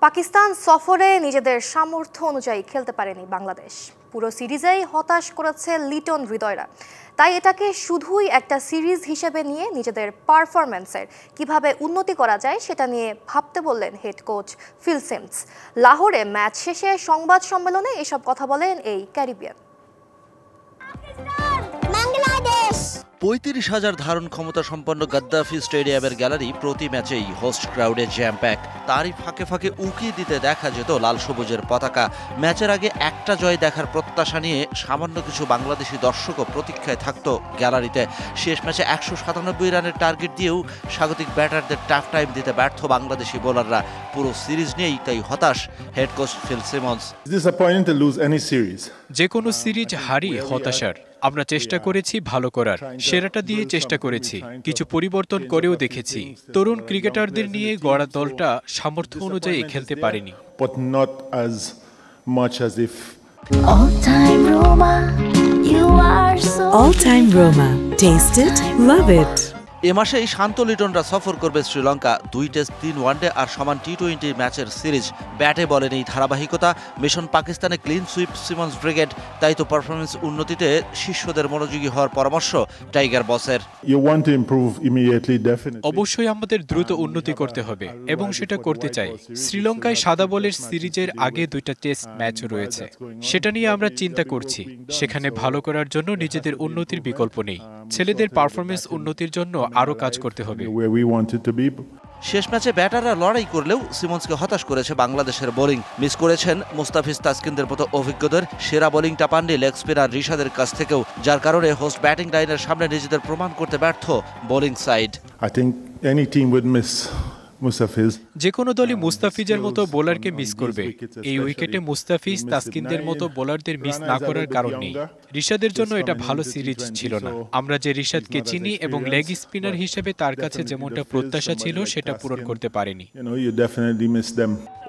পাকিস্তান সফরে নিজেদের সামর্থ্য অনুযায়ী খেলতে পারেনি বাংলাদেশ। পুরো সিরিজেই হতাশ করেছে লিটন হৃদয়রা। তাই এটাকে শুধুই একটা সিরিজ হিসেবে নিয়ে নিজেদের পারফরম্যান্সের কিভাবে উন্নতি করা যায় সেটা নিয়ে ভাবতে বললেন হেড কোচ ফিল সিমন্স। লাহোরে ম্যাচ শেষে সংবাদ সম্মেলনে এসব কথা বলেন এই ক্যারিবিয়ান। ৩৫,০০০ ধারণ ক্ষমতা সম্পন্ন গাদ্দাফি স্টেডিয়ামের গ্যালারি প্রতি ম্যাচেই হোস্ট ক্রাউডে জ্যাম প্যাক। তারই ফাঁকে ফাঁকে উকি দিতে দেখা যেত লাল সবুজের পতাকা। ম্যাচের আগে একটা জয় দেখার প্রত্যাশা নিয়ে সামান্য কিছু বাংলাদেশি দর্শকও প্রতীক্ষায় থাকত গ্যালারিতে। শেষ ম্যাচে ১৯৭ রানের টার্গেট দিয়েও স্বাগতিক ব্যাটারদের টাফ টাইম দিতে ব্যর্থ বাংলাদেশি বোলাররা। পুরো সিরিজ নিয়েই তাই হতাশ হেড কোচ ফিল সিমন্স। যে কোনো সিরিজ হারি হতাশার। আমরা চেষ্টা করেছি ভালো করার, সেরাটা দিয়ে চেষ্টা করেছি, কিছু পরিবর্তন করেও দেখেছি। তরুণ ক্রিকেটারদের নিয়ে গড়া দলটা সামর্থ্য অনুযায়ী খেলতে পারেনি। All time Roma. Taste it, love it. এ মাসেই শান্ত লিটনরা সফর করবে শ্রীলঙ্কা। ২ টেস্ট ৩ ওয়ানডে আর সমান টি-20 ম্যাচের সিরিজ। ব্যাটে বলে নেই ধারাবাহিকতা। মিশন পাকিস্তানে ক্লিন সুইপ সিমন্স ব্রিগেড। তাই তো পারফরমেন্স উন্নতিতে শিষ্যদের মনোযোগী হওয়ার পরামর্শ টাইগার বসের। অবশ্যই আমাদের দ্রুত উন্নতি করতে হবে এবং সেটা করতে চাই। শ্রীলঙ্কায় সাদা বলের সিরিজের আগে ২টা টেস্ট ম্যাচ রয়েছে, সেটা নিয়ে আমরা চিন্তা করছি। সেখানে ভালো করার জন্য নিজেদের উন্নতির বিকল্প নেই। ছেলেদের পারফরমেন্স উন্নতির জন্য আরও কাজ করতে হবে। শেষ ম্যাচে ব্যাটাররা লড়াই করলেও সিমন্সকে হতাশ করেছে বাংলাদেশের বোলিং। মিস করেছেন মুস্তাফিজ তাসকিনদের মতো অভিজ্ঞদের। সেরা বোলিংটা পান্ডে লেগ স্পিনার রিশাদের কাছ থেকেও, যার কারণে হোস্ট ব্যাটিং লাইনের সামনে নিজেদের প্রমাণ করতে ব্যর্থ বোলিং সাইড। যে কোনো দলই মুস্তাফিজের মতো বোলারকে মিস করবে। এই উইকেটে মুস্তাফিজ তাসকিনদের মতো বোলারদের মিস না করার কারণ নেই। রিশাদের জন্য এটা ভালো সিরিজ ছিল না। আমরা যে রিশাদকে চিনি এবং লেগ স্পিনার হিসেবে তার কাছে যেমনটা প্রত্যাশা ছিল সেটা পূরণ করতে পারেনি।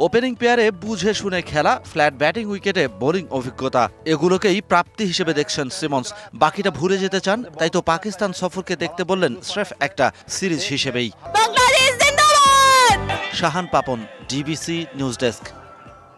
ওপেনিং পেয়ারে বুঝে শুনে খেলা, ফ্ল্যাট ব্যাটিং উইকেটে বোলিং অভিজ্ঞতা, এগুলোকেই প্রাপ্তি হিসেবে দেখছেন সিমন্স। বাকিটা ভুলে যেতে চান, তাই তো পাকিস্তান সফরকে দেখতে বললেন স্রেফ একটা সিরিজ হিসেবেই। Shahan Papon, DBC news desk.